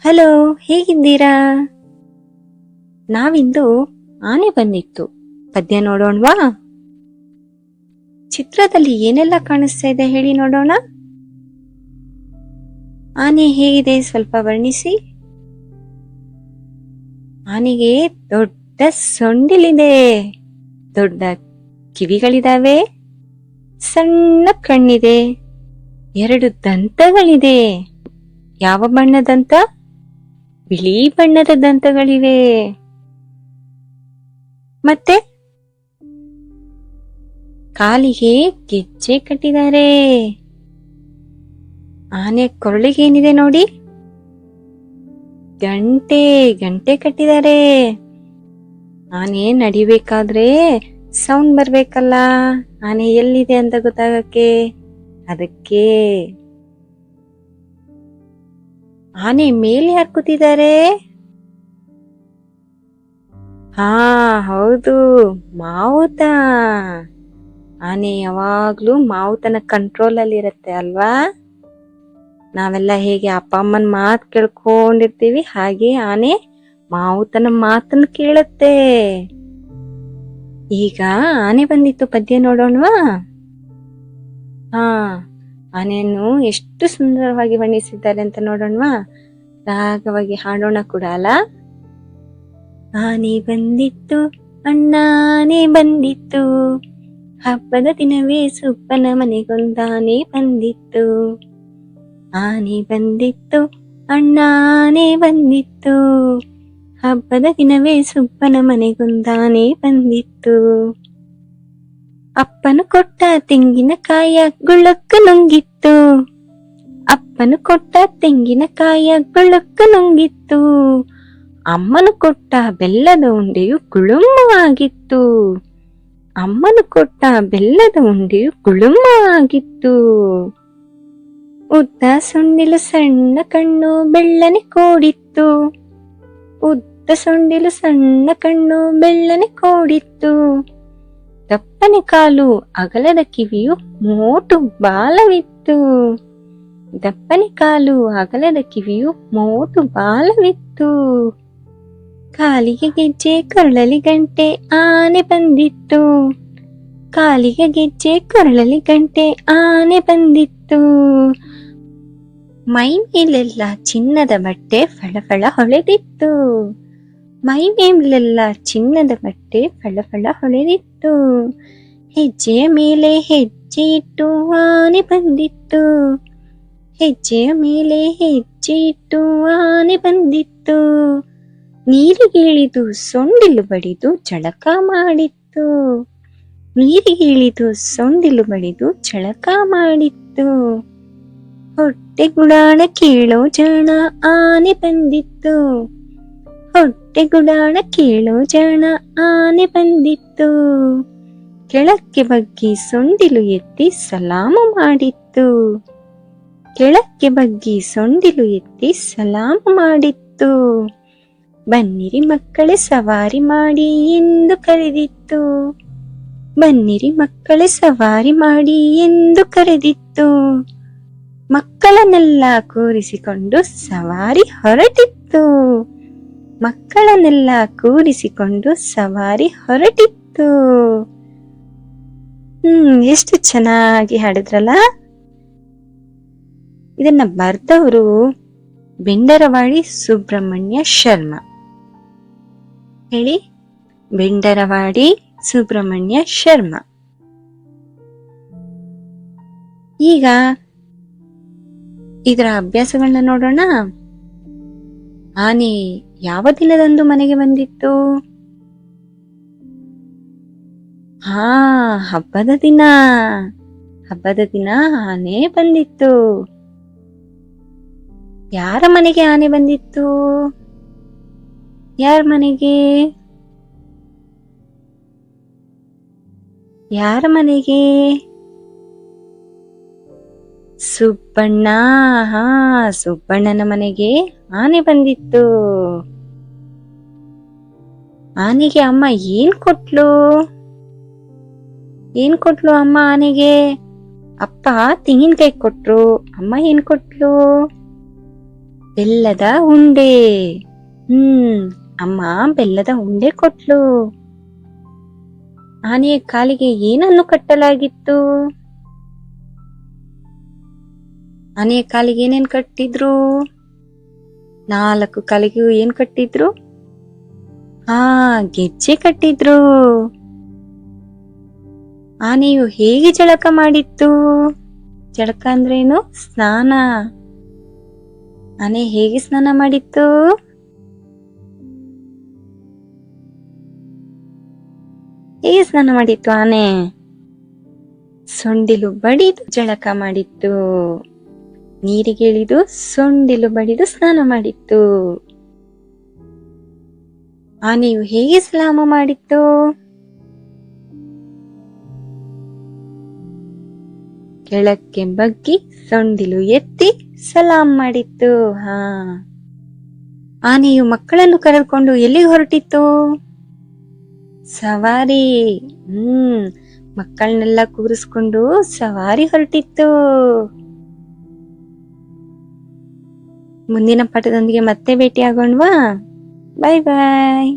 Hello, ಹೇಗಿದ್ದೀರಾ? ನಾವಿಂದು ಆನೆ ಬಂದಿತ್ತು ಪದ್ಯ ನೋಡೋಣವಾ? ಚಿತ್ರದಲ್ಲಿ ಏನೆಲ್ಲ ಕಾಣಿಸ್ತಾ ಇದೆ ಹೇಳಿ ನೋಡೋಣ. ಆನೆ ಹೇಗಿದೆ ಸ್ವಲ್ಪ ವರ್ಣಿಸಿ. ಆನೆಗೆ ದೊಡ್ಡ ಸೊಂಡಿಲಿದೆ, ದೊಡ್ಡ ಕಿವಿಗಳಿದಾವೆ, ಸಣ್ಣ ಕಣ್ಣಿದೆ, 2 ದಂತಗಳಿದೆ. ಯಾವ ಬಣ್ಣದಂತ? ಬಿಳಿ ಬಣ್ಣದ ದಂತಗಳಿವೆ. ಮತ್ತೆ ಕಾಲಿಗೆ ಗೆಜ್ಜೆ ಕಟ್ಟಿದ್ದಾರೆ. ಆನೆ ಕೊರಳಿಗೇನಿದೆ ನೋಡಿ? ಗಂಟೆ ಕಟ್ಟಿದ್ದಾರೆ. ಆನೆ ನಡಿಬೇಕಾದ್ರೆ ಸೌಂಡ್ ಬರ್ಬೇಕಲ್ಲ, ಆನೆ ಎಲ್ಲಿದೆ ಅಂತ ಗೊತ್ತಾಗಕ್ಕೆ. ಅದಕ್ಕೆ ಆನೆ ಮೇಲೆ ಯಾರು ಕೂತಿದ್ದಾರೆ? ಹಾ ಹೌದು, ಮಾವುತ. ಆನೆ ಯಾವಾಗ್ಲೂ ಮಾವುತನ ಕಂಟ್ರೋಲ್ ಅಲ್ಲಿ ಇರುತ್ತೆ ಅಲ್ವಾ? ನಾವೆಲ್ಲ ಹೇಗೆ ಅಪ್ಪ ಅಮ್ಮನ ಮಾತು ಕೇಳ್ಕೊಂಡಿರ್ತೀವಿ, ಹಾಗೆ ಆನೆ ಮಾವುತನ ಮಾತನ್ನು ಕೇಳುತ್ತೆ. ಈಗ ಆನೆ ಬಂದಿತ್ತು ಪದ್ಯ ನೋಡೋಣವಾ? ಹಾ, ಆನೆಯನ್ನು ಎಷ್ಟು ಸುಂದರವಾಗಿ ವರ್ಣಿಸಿದ್ದಾರೆ ಅಂತ ನೋಡೋಣವಾ? ರಾಗವಾಗಿ ಹಾಡೋಣ ಕೂಡ ಅಲ್ಲ. ಆನೆ ಬಂದಿತ್ತು, ಅಣ್ಣಾನೆ ಬಂದಿತ್ತು, ಹಬ್ಬದ ದಿನವೇ ಸುಪ್ಪನ ಮನೆಗೊಂದಾನೆ ಬಂದಿತ್ತು. ಆನೆ ಬಂದಿತ್ತು, ಅಣ್ಣಾನೆ ಬಂದಿತ್ತು, ಹಬ್ಬದ ದಿನವೇ ಸುಪ್ಪನ ಮನೆಗೊಂದಾನೆ ಬಂದಿತ್ತು. ಅಪ್ಪನು ಕೊಟ್ಟ ತೆಂಗಿನಕಾಯ ಗುಳ್ಳಕ್ಕ ನುಂಗಿತ್ತು, ಅಪ್ಪನು ಕೊಟ್ಟ ತೆಂಗಿನಕಾಯ ಗುಳ್ಳಕ್ಕ ನುಂಗಿತ್ತು. ಅಮ್ಮನು ಕೊಟ್ಟ ಬೆಲ್ಲದ ಉಂಡೆಯು ಗುಳುಮ್ಮವಾಗಿತ್ತು, ಅಮ್ಮನು ಕೊಟ್ಟ ಬೆಲ್ಲದ ಉಂಡೆಯು ಗುಳುಮ್ಮವಾಗಿತ್ತು. ಉದ್ದ ಸೊಂಡಿಲು ಸಣ್ಣ ಕಣ್ಣು ಬೆಳ್ಳನೆ ಕೋಡಿತ್ತು, ಉದ್ದ ಸೊಂಡಿಲು ಸಣ್ಣ ಕಣ್ಣು ಬೆಳ್ಳನೆ ಕೋಡಿತ್ತು. ದಪ್ಪನೆ ಕಾಲು ಅಗಲದ ಕಿವಿಯು ಮೋಟು ಬಾಲವಿತ್ತು, ದಪ್ಪನೆ ಕಾಲು ಅಗಲದ ಕಿವಿಯು ಮೋಟು ಬಾಲವಿತ್ತು. ಕಾಲಿಗೆ ಗೆಜ್ಜೆ ಕೊರಳಲಿ ಗಂಟೆ ಆನೆ ಬಂದಿತ್ತು, ಕಾಲಿಗೆ ಗೆಜ್ಜೆ ಕೊರಳಲಿ ಗಂಟೆ ಆನೆ ಬಂದಿತ್ತು. ಮೈ ಮೇಲೆಲ್ಲ ಚಿನ್ನದ ಬಟ್ಟೆ ಫಳಫಳ ಹೊಳೆದಿತ್ತು, ಮೈ ಮೇಲೆಲ್ಲ ಚಿನ್ನದ ಬಟ್ಟೆ ಫಳಫಳ ಹೊಳೆದಿತ್ತು. ಹೆಜ್ಜೆಯ ಮೇಲೆ ಹೆಜ್ಜೆ ಇಟ್ಟು ಆನೆ ಬಂದಿತ್ತು, ಹೆಜ್ಜೆಯ ಮೇಲೆ ಹೆಜ್ಜೆ ಇಟ್ಟು ಆನೆ ಬಂದಿತ್ತು. ನೀರಿಗಿಳಿದು ಸೊಂಡಿಲು ಬಡಿದು ಜಳಕ ಮಾಡಿತ್ತು, ನೀರಿಗಿಳಿದು ಸೊಂಡಿಲು ಬಡಿದು ಜಳಕ ಮಾಡಿತ್ತು. ಹೊಟ್ಟೆ ಗುಡಾಣ ಕೇಳೋ ಜಾಣ ಆನೆ ಬಂದಿತ್ತು, ಹೊಟ್ಟೆ ಗುಡಾಣ ಕೇಳೋ ಜಾಣ ಆನೆ ಬಂದಿತ್ತು. ಕೆಳಕ್ಕೆ ಬಗ್ಗಿ ಸೊಂಡಿಲು ಎತ್ತಿ ಸಲಾಮು ಮಾಡಿತ್ತು, ಕೆಳಕ್ಕೆ ಬಗ್ಗಿ ಸೊಂಡಿಲು ಎತ್ತಿ ಸಲಾಮು ಮಾಡಿತ್ತು. ಬನ್ನಿರಿ ಮಕ್ಕಳೇ ಸವಾರಿ ಮಾಡಿ ಎಂದು ಕರೆದಿತ್ತು, ಬನ್ನಿರಿ ಮಕ್ಕಳೇ ಸವಾರಿ ಮಾಡಿ ಎಂದು ಕರೆದಿತ್ತು. ಮಕ್ಕಳನ್ನೆಲ್ಲ ಕೂರಿಸಿಕೊಂಡು ಸವಾರಿ ಹೊರಟಿತ್ತು, ಮಕ್ಕಳನ್ನೆಲ್ಲ ಕೂರಿಸಿಕೊಂಡು ಸವಾರಿ ಹೊರಟಿತ್ತು. ಎಷ್ಟು ಚೆನ್ನಾಗಿ ಹಾಡಿದ್ರಲ್ಲ. ಇದನ್ನ ಬರೆದವರು ಬೆಂಡರವಾಡಿ ಸುಬ್ರಹ್ಮಣ್ಯ ಶರ್ಮಾ. ಹೇಳಿ, ಬೆಂಡರವಾಡಿ ಸುಬ್ರಹ್ಮಣ್ಯ ಶರ್ಮಾ. ಈಗ ಇದರ ಅಭ್ಯಾಸಗಳನ್ನ ನೋಡೋಣ. ಆನೆ ಯಾವ ದಿನದಂದು ಮನೆಗೆ ಬಂದಿತ್ತು? ಹಬ್ಬದ ದಿನ. ಹಬ್ಬದ ದಿನ ಆನೆ ಬಂದಿತ್ತು. ಯಾರ ಮನೆಗೆ ಆನೆ ಬಂದಿತ್ತು? ಯಾರ ಮನೆಗೆ? ಯಾರ ಮನೆಗೆ? ಸುಬ್ಬಣ್ಣ. ಸುಬ್ಬಣ್ಣನ ಮನೆಗೆ ಆನೆ ಬಂದಿತ್ತು. ಆನೆಗೆ ಅಮ್ಮ ಏನ್ ಕೊಟ್ಲು? ಅಮ್ಮ ಆನೆಗೆ? ಅಪ್ಪ ತೆಂಗಿನಕಾಯಿ ಕೊಟ್ರು, ಅಮ್ಮ ಏನ್ ಕೊಟ್ಲು? ಬೆಲ್ಲದ ಉಂಡೆ. ಅಮ್ಮ ಬೆಲ್ಲದ ಉಂಡೆ ಕೊಟ್ಲು. ಆನೆಯ ಕಾಲಿಗೆ ಏನನ್ನು ಕಟ್ಟಲಾಗಿತ್ತು? ಆನೆಯ ಕಾಲಿಗೆ ಏನೇನ್ ಕಟ್ಟಿದ್ರು? 4 ಕಾಲಿಗೂ ಏನ್ ಕಟ್ಟಿದ್ರು? ಗೆಜ್ಜೆ ಕಟ್ಟಿದ್ರು. ಆನೆಯು ಹೇಗೆ ಜಳಕ ಮಾಡಿತ್ತು? ಜಳಕ ಅಂದ್ರೇನು? ಸ್ನಾನ. ಆನೆ ಹೇಗೆ ಸ್ನಾನ ಮಾಡಿತ್ತು? ಹೇಗೆ ಸ್ನಾನ ಮಾಡಿತ್ತು ಆನೆ? ಸೊಂಡಿಲು ಬಡಿದು ಜಳಕ ಮಾಡಿತ್ತು. ನೀರಿಗಿಳಿದು ಸೊಂಡಿಲು ಬಡಿದು ಸ್ನಾನ ಮಾಡಿತ್ತು. ಆನೆಯು ಹೇಗೆ ಸಲಾಮ ಮಾಡಿತ್ತು? ಕೆಳಕ್ಕೆ ಬಗ್ಗಿ ಸೊಂಡಿಲು ಎತ್ತಿ ಸಲಾಂ ಮಾಡಿತ್ತು. ಆನೆಯು ಮಕ್ಕಳನ್ನು ಕರೆದುಕೊಂಡು ಎಲ್ಲಿಗೆ ಹೊರಟಿತ್ತು? ಸವಾರಿ. ಮಕ್ಕಳನ್ನೆಲ್ಲ ಕೂರಿಸ್ಕೊಂಡು ಸವಾರಿ ಹೊರಟಿತ್ತು. ಮುಂದಿನ ಪಾಠದೊಂದಿಗೆ ಮತ್ತೆ ಭೇಟಿಯಾಗೋಣವಾ? ಬಾಯ್ ಬಾಯ್.